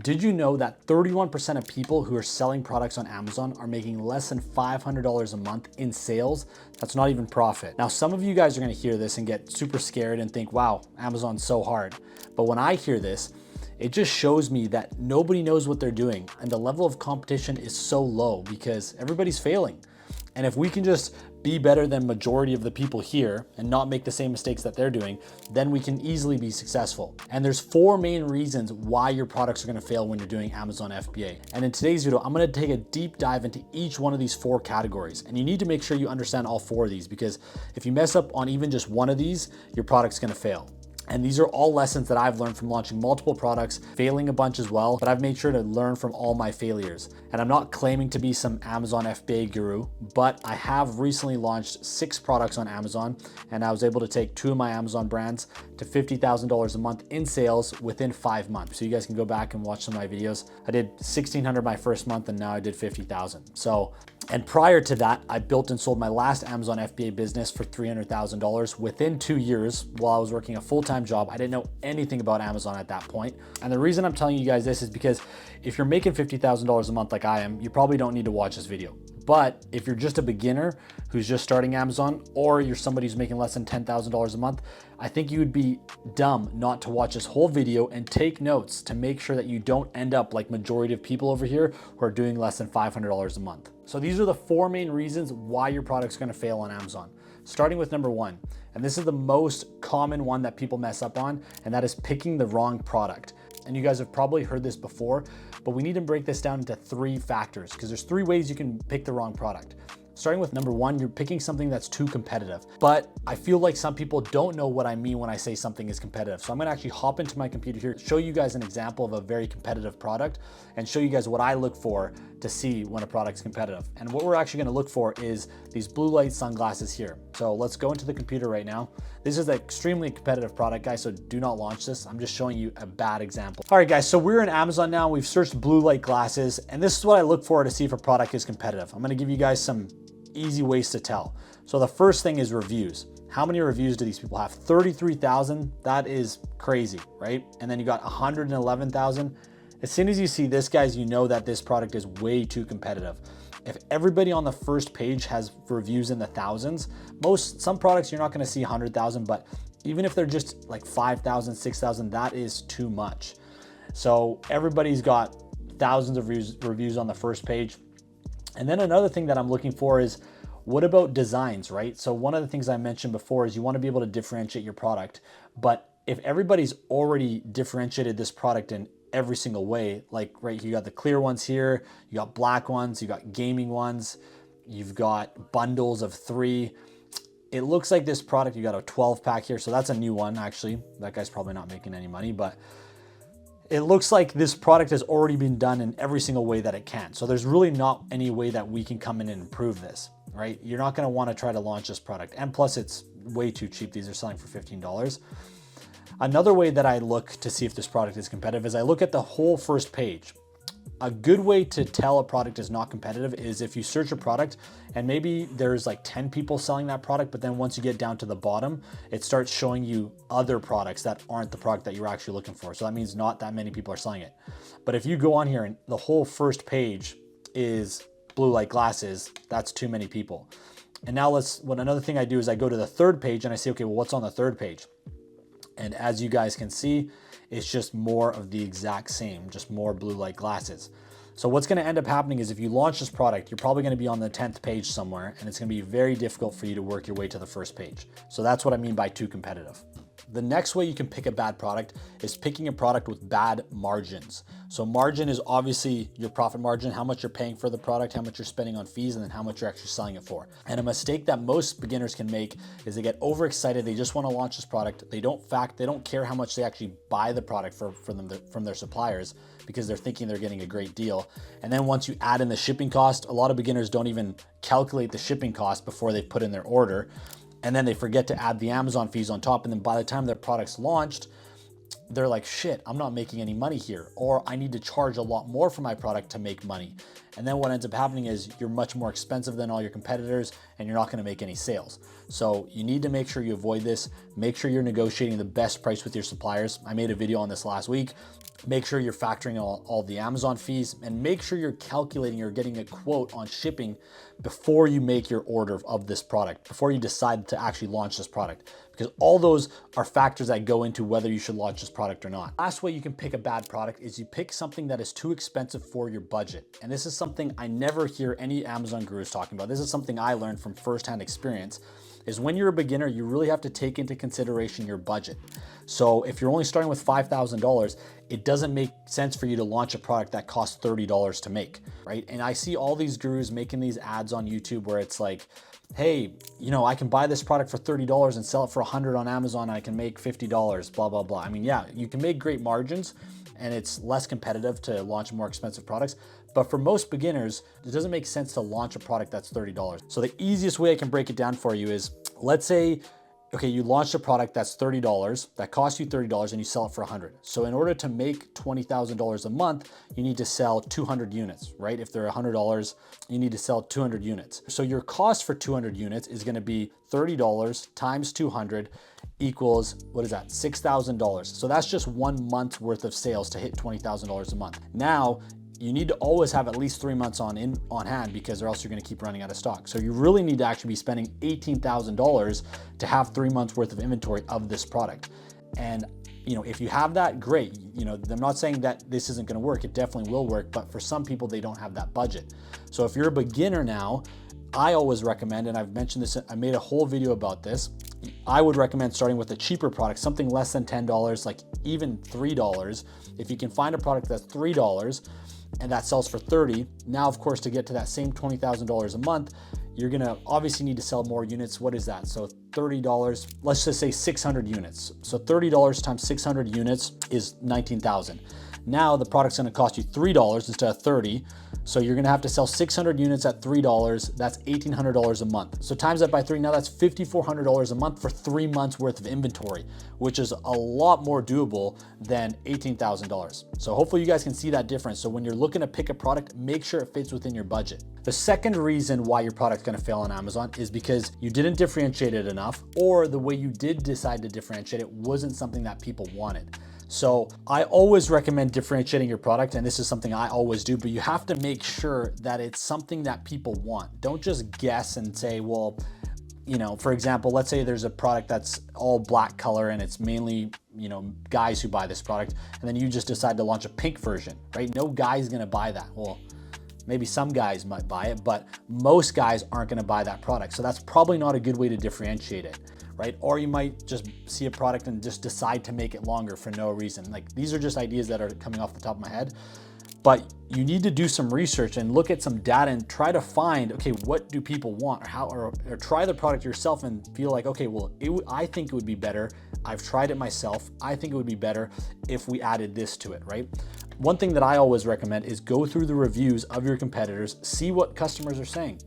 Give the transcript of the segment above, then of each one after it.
Did you know that 31% of people who are selling products on Amazon are making less than $500 a month in sales? That's not even profit. Now, some of you guys are gonna hear this and get super scared and think, wow, Amazon's so hard. But when I hear this, it just shows me that nobody knows what they're doing and the level of competition is so low because everybody's failing. And if we can just be better than majority of the people here and not make the same mistakes that they're doing, then we can easily be successful. And there's 4 main reasons why your products are gonna fail when you're doing Amazon FBA. And in today's video, I'm gonna take a deep dive into each one of these 4 categories. And you need to make sure you understand all 4 of these because if you mess up on even just one of these, your product's gonna fail. And these are all lessons that I've learned from launching multiple products, failing a bunch as well, but I've made sure to learn from all my failures. And I'm not claiming to be some Amazon FBA guru, but I have recently launched 6 products on Amazon, and I was able to take 2 of my Amazon brands to $50,000 a month in sales within 5 months. So you guys can go back and watch some of my videos. I did $1,600 my first month, and now I did $50,000. And prior to that, I built and sold my last Amazon FBA business for $300,000 within 2 years while I was working a full-time job. I didn't know anything about Amazon at that point. And the reason I'm telling you guys this is because if you're making $50,000 a month like I am, you probably don't need to watch this video. But if you're just a beginner who's just starting Amazon, or you're somebody who's making less than $10,000 a month, I think you would be dumb not to watch this whole video and take notes to make sure that you don't end up like majority of people over here who are doing less than $500 a month. So these are the 4 main reasons why your product's gonna fail on Amazon. Starting with number 1, and this is the most common one that people mess up on, and that is picking the wrong product. And you guys have probably heard this before, but we need to break this down into 3 factors because there's 3 ways you can pick the wrong product. Starting with number 1, you're picking something that's too competitive. But I feel like some people don't know what I mean when I say something is competitive. So I'm gonna actually hop into my computer here, show you guys an example of a very competitive product and show you guys what I look for to see when a product's competitive. And what we're actually gonna look for is these blue light sunglasses here. So let's go into the computer right now. This is an extremely competitive product, guys, so do not launch this. I'm just showing you a bad example. All right, guys, so we're in Amazon now. We've searched blue light glasses, and this is what I look for to see if a product is competitive. I'm gonna give you guys some easy ways to tell. So the first thing is reviews. How many reviews do these people have? 33,000, that is crazy, right? And then you got 111,000. As soon as you see this, guys, you know that this product is way too competitive. If everybody on the first page has reviews in the thousands, some products you're not gonna see 100,000, but even if they're just like 5,000, 6,000, that is too much. So everybody's got thousands of reviews on the first page. And then another thing that I'm looking for is, what about designs, right? So one of the things I mentioned before is you want to be able to differentiate your product. But if everybody's already differentiated this product in every single way, like right, you got the clear ones here, you got black ones, you got gaming ones, you've got bundles of 3. It looks like this product, you got a 12 pack here. So that's a new one, actually. That guy's probably not making any money, but it looks like this product has already been done in every single way that it can. So there's really not any way that we can come in and improve this, right? You're not gonna wanna try to launch this product. And plus it's way too cheap. These are selling for $15. Another way that I look to see if this product is competitive is I look at the whole first page. A good way to tell a product is not competitive is if you search a product and maybe there's like 10 people selling that product, but then once you get down to the bottom, it starts showing you other products that aren't the product that you're actually looking for. So that means not that many people are selling it. But if you go on here and the whole first page is blue light glasses, that's too many people. And now another thing I do is I go to the 3rd page and I say, okay, well, what's on the 3rd page? And as you guys can see, it's just more of the exact same, just more blue light glasses. So what's gonna end up happening is if you launch this product, you're probably gonna be on the 10th page somewhere, and it's gonna be very difficult for you to work your way to the first page. So that's what I mean by too competitive. The next way you can pick a bad product is picking a product with bad margins. So margin is obviously your profit margin, how much you're paying for the product, how much you're spending on fees, and then how much you're actually selling it for. And a mistake that most beginners can make is they get overexcited. They just want to launch this product. They don't care how much they actually buy the product from their suppliers because they're thinking they're getting a great deal. And then once you add in the shipping cost, a lot of beginners don't even calculate the shipping cost before they put in their order. And then they forget to add the Amazon fees on top. And then by the time their product's launched, they're like, shit, I'm not making any money here, or I need to charge a lot more for my product to make money. And then what ends up happening is you're much more expensive than all your competitors and you're not gonna make any sales. So you need to make sure you avoid this. Make sure you're negotiating the best price with your suppliers. I made a video on this last week. Make sure you're factoring all the Amazon fees, and make sure you're calculating or getting a quote on shipping before you make your order of this product, before you decide to actually launch this product, because all those are factors that go into whether you should launch this product or not. Last way you can pick a bad product is you pick something that is too expensive for your budget. And this is something I never hear any Amazon gurus talking about. This is something I learned from firsthand experience, is when you're a beginner, you really have to take into consideration your budget. So if you're only starting with $5,000, it doesn't make sense for you to launch a product that costs $30 to make, right? And I see all these gurus making these ads on YouTube where it's like, hey, you know, I can buy this product for $30 and sell it for $100 on Amazon. And I can make $50, blah, blah, blah. I mean, yeah, you can make great margins and it's less competitive to launch more expensive products. But for most beginners, it doesn't make sense to launch a product that's $30. So the easiest way I can break it down for you is, let's say, okay, you launched a product that's $30, that costs you $30 and you sell it for $100. So in order to make $20,000 a month, you need to sell 200 units, right? If they're $100, you need to sell 200 units. So your cost for 200 units is gonna be $30 times 200 equals, what is that? $6,000. So that's just 1 month's worth of sales to hit $20,000 a month. Now, you need to always have at least 3 months on hand, because or else you're gonna keep running out of stock. So you really need to actually be spending $18,000 to have 3 months worth of inventory of this product. And you know, if you have that, great. You know, I'm not saying that this isn't gonna work, it definitely will work, but for some people, they don't have that budget. So if you're a beginner now, I always recommend, and I've mentioned this, I made a whole video about this, I would recommend starting with a cheaper product, something less than $10, like even $3. If you can find a product that's $3, and that sells for 30. Now, of course, to get to that same $20,000 a month, you're gonna obviously need to sell more units. What is that? So $30, let's just say 600 units. So $30 times 600 units is 19,000. Now the product's gonna cost you $3 instead of 30. So you're gonna have to sell 600 units at $3. That's $1,800 a month. So times that by 3, now that's $5,400 a month for 3 months worth of inventory, which is a lot more doable than $18,000. So hopefully you guys can see that difference. So when you're looking to pick a product, make sure it fits within your budget. The second reason why your product's gonna fail on Amazon is because you didn't differentiate it enough, or the way you did decide to differentiate it wasn't something that people wanted. So I always recommend differentiating your product, and this is something I always do, but you have to make sure that it's something that people want. Don't just guess and say, well, you know, for example, let's say there's a product that's all black color and it's mainly, you know, guys who buy this product, and then you just decide to launch a pink version, right? No guy's gonna buy that. Well, maybe some guys might buy it, but most guys aren't gonna buy that product. So that's probably not a good way to differentiate it, right? Or you might just see a product and just decide to make it longer for no reason. Like, these are just ideas that are coming off the top of my head, but you need to do some research and look at some data and try to find, okay, what do people want, or how, or try the product yourself and feel like, okay, well, I think it would be better. I've tried it myself. I think it would be better if we added this to it, right? One thing that I always recommend is go through the reviews of your competitors, see what customers are saying.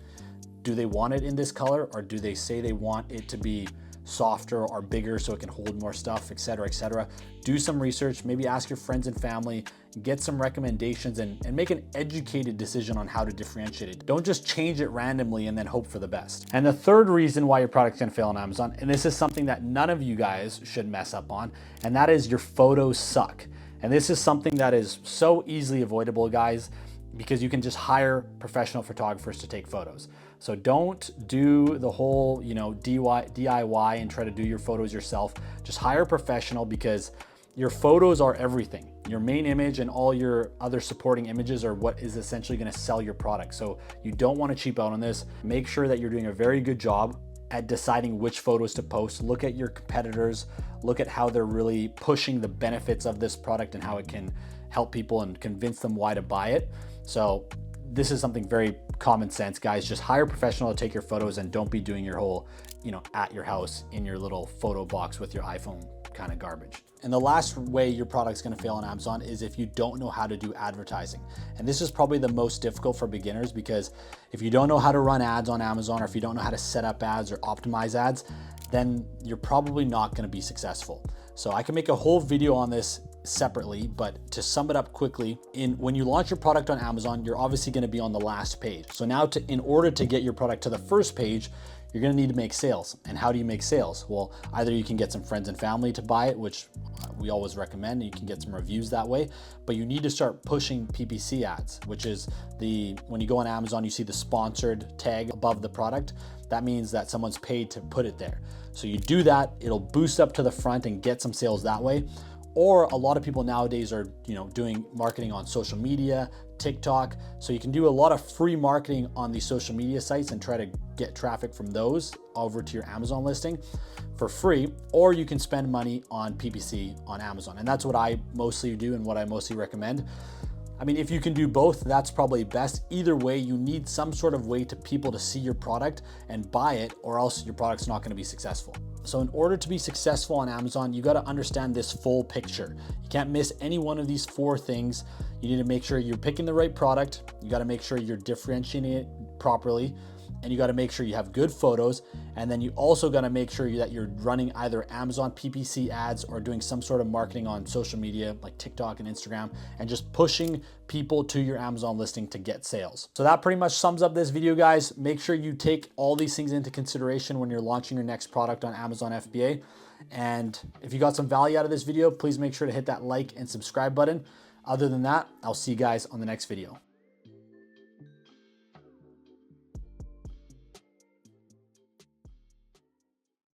Do they want it in this color, or do they say they want it to be softer or bigger so it can hold more stuff, et cetera, et cetera. Do some research, maybe ask your friends and family, get some recommendations, and make an educated decision on how to differentiate it. Don't just change it randomly and then hope for the best. And the third reason why your product's gonna fail on Amazon, and this is something that none of you guys should mess up on, and that is your photos suck. And this is something that is so easily avoidable, guys, because you can just hire professional photographers to take photos. So don't do the whole, you know, DIY and try to do your photos yourself. Just hire a professional, because your photos are everything. Your main image and all your other supporting images are what is essentially gonna sell your product. So you don't wanna cheap out on this. Make sure that you're doing a very good job at deciding which photos to post. Look at your competitors, look at how they're really pushing the benefits of this product and how it can help people and convince them why to buy it. So this is something very common sense, guys. Just hire a professional to take your photos, and don't be doing your whole, you know, at your house in your little photo box with your iPhone kind of garbage. And the last way your product's gonna fail on Amazon is if you don't know how to do advertising. And this is probably the most difficult for beginners, because if you don't know how to run ads on Amazon, or if you don't know how to set up ads or optimize ads, then you're probably not gonna be successful. So I can make a whole video on this separately, but to sum it up quickly, when you launch your product on Amazon, you're obviously gonna be on the last page. So now in order to get your product to the first page, you're gonna need to make sales. And how do you make sales? Well, either you can get some friends and family to buy it, which we always recommend. You can get some reviews that way, but you need to start pushing PPC ads, which is when you go on Amazon, you see the sponsored tag above the product. That means that someone's paid to put it there. So you do that, it'll boost up to the front and get some sales that way. Or a lot of people nowadays are, doing marketing on social media, TikTok. So you can do a lot of free marketing on these social media sites and try to get traffic from those over to your Amazon listing for free, or you can spend money on PPC on Amazon. And that's what I mostly do and what I mostly recommend. I mean, if you can do both, that's probably best. Either way, you need some sort of way to people to see your product and buy it, or else your product's not gonna be successful. So in order to be successful on Amazon, you gotta understand this full picture. You can't miss any one of these 4 things. You need to make sure you're picking the right product. You gotta make sure you're differentiating it properly. And you got to make sure you have good photos. And then you also got to make sure that you're running either Amazon PPC ads or doing some sort of marketing on social media like TikTok and Instagram, and just pushing people to your Amazon listing to get sales. So that pretty much sums up this video, guys. Make sure you take all these things into consideration when you're launching your next product on Amazon FBA. And if you got some value out of this video, please make sure to hit that like and subscribe button. Other than that, I'll see you guys on the next video.